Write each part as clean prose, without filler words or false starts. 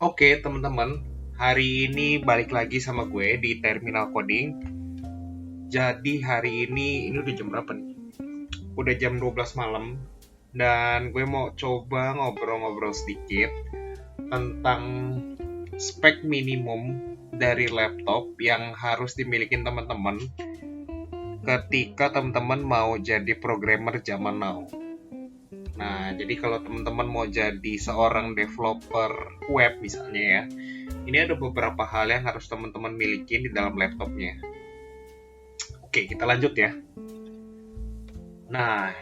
Oke, teman-teman. Hari ini balik lagi sama gue di Terminal Coding. Jadi hari ini udah jam berapa nih? Udah jam 12 malam. Dan gue mau coba ngobrol-ngobrol sedikit tentang spek minimum dari laptop yang harus dimiliki teman-teman ketika teman-teman mau jadi programmer zaman now. Nah, jadi kalau teman-teman mau jadi seorang developer web misalnya ya, ini ada beberapa hal yang harus teman-teman miliki di dalam laptopnya. Oke, kita lanjut ya. Nah,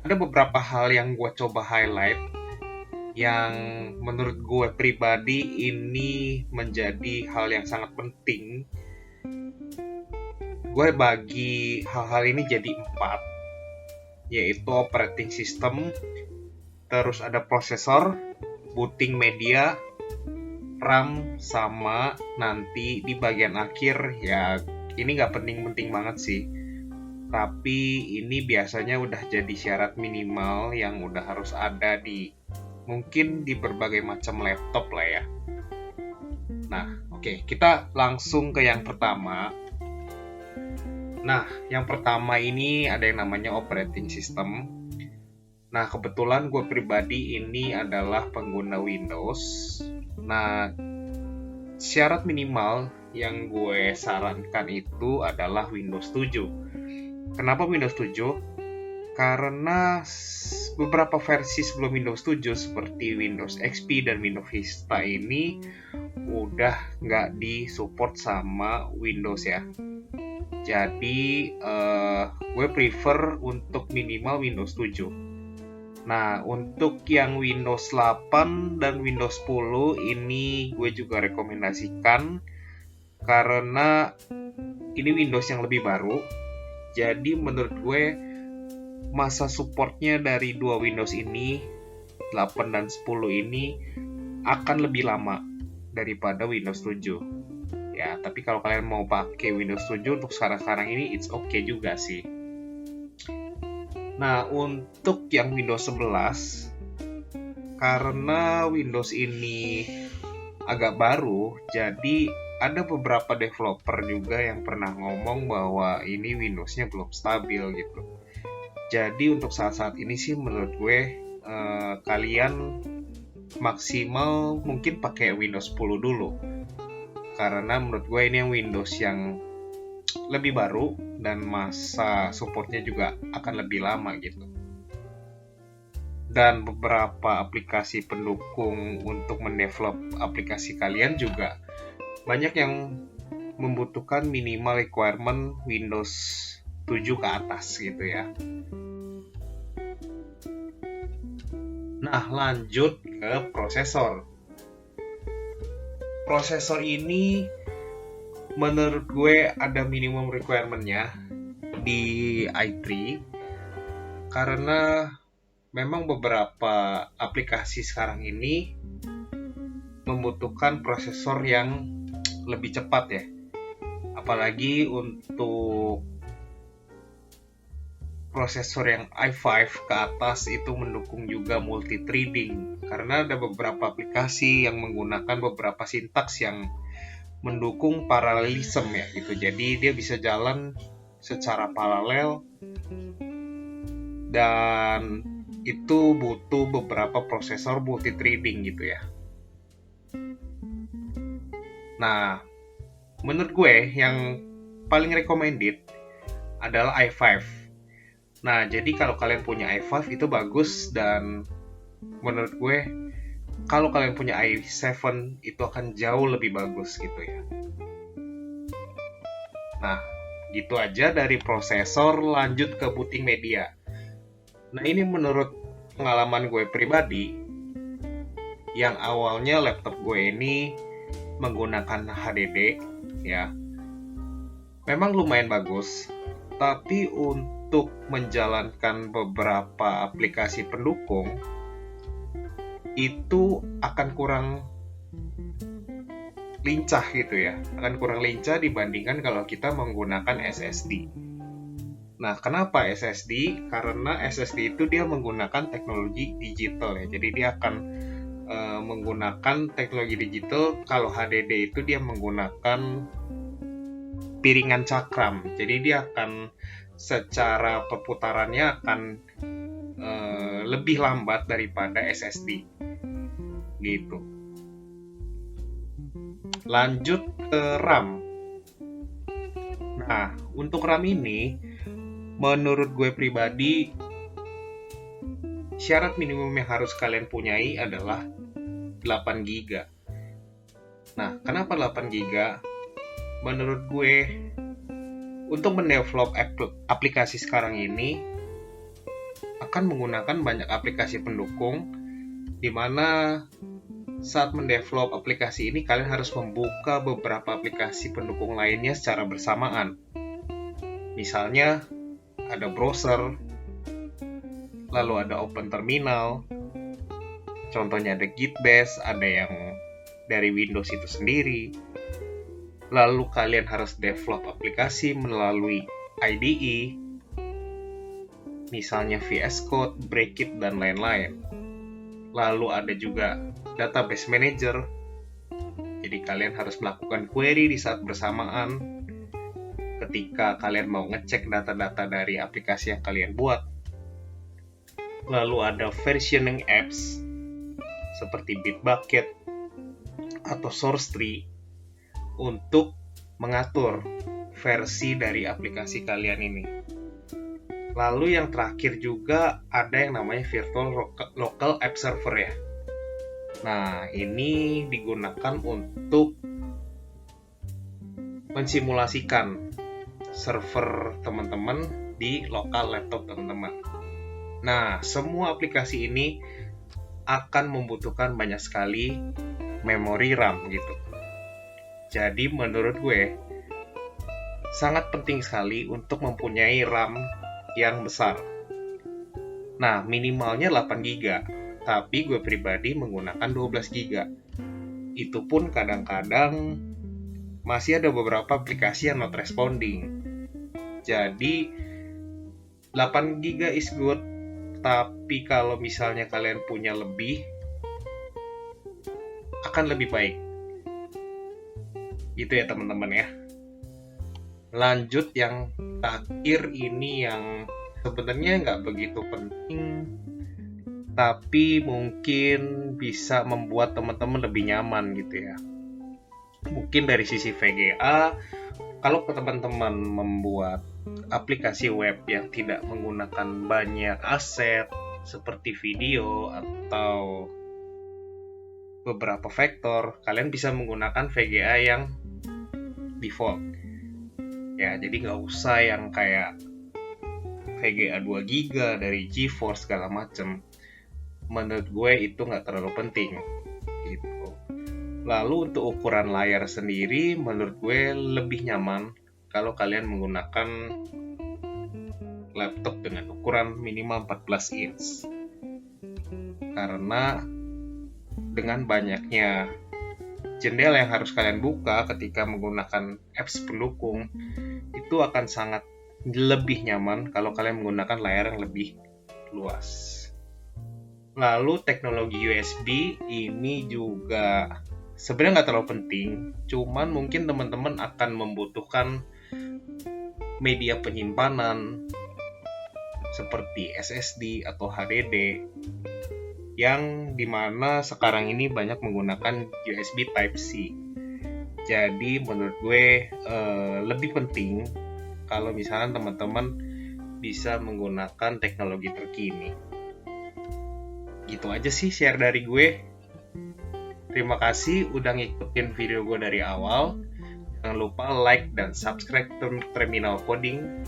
ada beberapa hal yang gue coba highlight yang menurut gue pribadi ini menjadi hal yang sangat penting. Gue bagi hal-hal ini jadi 4, yaitu operating system, terus ada prosesor, booting media, RAM, sama nanti di bagian akhir ya ini nggak penting-penting banget sih. Tapi ini biasanya udah jadi syarat minimal yang udah harus ada di mungkin di berbagai macam laptop lah ya. Nah, oke, kita langsung ke yang pertama. Nah, yang pertama ini ada yang namanya operating system. Nah, kebetulan gue pribadi ini adalah pengguna Windows. Nah, syarat minimal yang gue sarankan itu adalah Windows 7. Kenapa Windows 7? Karena beberapa versi sebelum Windows 7 seperti Windows XP dan Windows Vista ini udah nggak disupport sama Windows ya. Jadi gue prefer untuk minimal Windows 7. Nah, untuk yang Windows 8 dan Windows 10 ini gue juga rekomendasikan karena ini Windows yang lebih baru. Jadi menurut gue masa supportnya dari dua Windows ini 8 dan 10 ini akan lebih lama daripada Windows 7 ya. Tapi kalau kalian mau pakai Windows 7 untuk sekarang-sekarang ini it's okay juga sih. Nah, untuk yang Windows 11 karena Windows ini agak baru, jadi ada beberapa developer juga yang pernah ngomong bahwa ini Windows-nya belum stabil gitu. Jadi untuk saat-saat ini sih menurut gue kalian maksimal mungkin pakai Windows 10 dulu. Karena menurut gue ini yang Windows yang lebih baru dan masa supportnya juga akan lebih lama gitu. Dan beberapa aplikasi pendukung untuk mendevelop aplikasi kalian juga banyak yang membutuhkan minimal requirement Windows 7 ke atas gitu ya. Nah, lanjut ke prosesor. Prosesor ini menurut gue ada minimum requirement-nya di i3 karena memang beberapa aplikasi sekarang ini membutuhkan prosesor yang lebih cepat ya. Apalagi untuk prosesor yang i5 ke atas itu mendukung juga multi-threading karena ada beberapa aplikasi yang menggunakan beberapa sintaks yang mendukung paralelism ya gitu. Jadi dia bisa jalan secara paralel dan itu butuh beberapa prosesor multi-threading gitu ya. Nah, menurut gue yang paling recommended adalah i5. Nah, jadi kalau kalian punya i5 itu bagus dan menurut gue kalau kalian punya i7 itu akan jauh lebih bagus gitu ya. Nah, gitu aja dari prosesor, lanjut ke booting media. Nah, ini menurut pengalaman gue pribadi, yang awalnya laptop gue ini menggunakan HDD ya. Memang lumayan bagus, tapi untuk menjalankan beberapa aplikasi pendukung itu akan kurang lincah gitu ya. Akan kurang lincah dibandingkan kalau kita menggunakan SSD. Nah, kenapa SSD? Karena SSD itu dia menggunakan teknologi digital ya. Jadi dia akan menggunakan teknologi digital. Kalau HDD itu dia menggunakan piringan cakram, jadi dia akan secara perputarannya akan lebih lambat daripada SSD gitu. Lanjut ke RAM. Nah, untuk RAM ini menurut gue pribadi syarat minimum yang harus kalian punyai adalah 8 GB. Nah, kenapa 8 GB? Menurut gue untuk mendevelop aplikasi sekarang ini akan menggunakan banyak aplikasi pendukung, di mana saat mendevelop aplikasi ini kalian harus membuka beberapa aplikasi pendukung lainnya secara bersamaan. Misalnya ada browser, lalu ada Open Terminal, contohnya ada Gitbash, ada yang dari Windows itu sendiri. Lalu kalian harus develop aplikasi melalui IDE, misalnya VS Code, Breakit, dan lain-lain. Lalu ada juga Database Manager, jadi kalian harus melakukan query di saat bersamaan ketika kalian mau ngecek data-data dari aplikasi yang kalian buat. Lalu ada versioning apps seperti Bitbucket atau SourceTree untuk mengatur versi dari aplikasi kalian ini. Lalu yang terakhir juga ada yang namanya Virtual Local App Server ya. Nah, ini digunakan untuk mensimulasikan server teman-teman di lokal laptop teman-teman. Nah, semua aplikasi ini akan membutuhkan banyak sekali memori RAM gitu. Jadi menurut gue sangat penting sekali untuk mempunyai RAM yang besar. Nah, minimalnya 8 GB, tapi gue pribadi menggunakan 12 GB. Itu pun kadang-kadang masih ada beberapa aplikasi yang not responding. Jadi 8 GB is good, tapi kalau misalnya kalian punya lebih, akan lebih baik. Gitu ya teman-teman ya. Lanjut yang terakhir ini yang sebenarnya nggak begitu penting, tapi mungkin bisa membuat teman-teman lebih nyaman gitu ya. Mungkin dari sisi VGA, kalau teman-teman membuat aplikasi web yang tidak menggunakan banyak aset seperti video atau beberapa vektor, kalian bisa menggunakan VGA yang default ya, jadi nggak usah yang kayak VGA 2 GB dari GeForce segala macem. Menurut gue itu nggak terlalu penting gitu. Lalu untuk ukuran layar sendiri menurut gue lebih nyaman kalau kalian menggunakan laptop dengan ukuran minimal 14 inch, karena dengan banyaknya jendela yang harus kalian buka ketika menggunakan apps pendukung, itu akan sangat lebih nyaman kalau kalian menggunakan layar yang lebih luas. Lalu teknologi USB ini juga sebenarnya nggak terlalu penting, cuman mungkin teman-teman akan membutuhkan media penyimpanan seperti SSD atau HDD, yang dimana sekarang ini banyak menggunakan USB Type-C. Jadi menurut gue lebih penting kalau misalnya teman-teman bisa menggunakan teknologi terkini. Gitu aja sih share dari gue. Terima kasih udah ngikutin video gue dari awal. Jangan lupa like dan subscribe Terminal Coding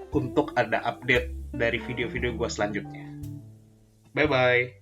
untuk ada update dari video-video gue selanjutnya. Bye-bye.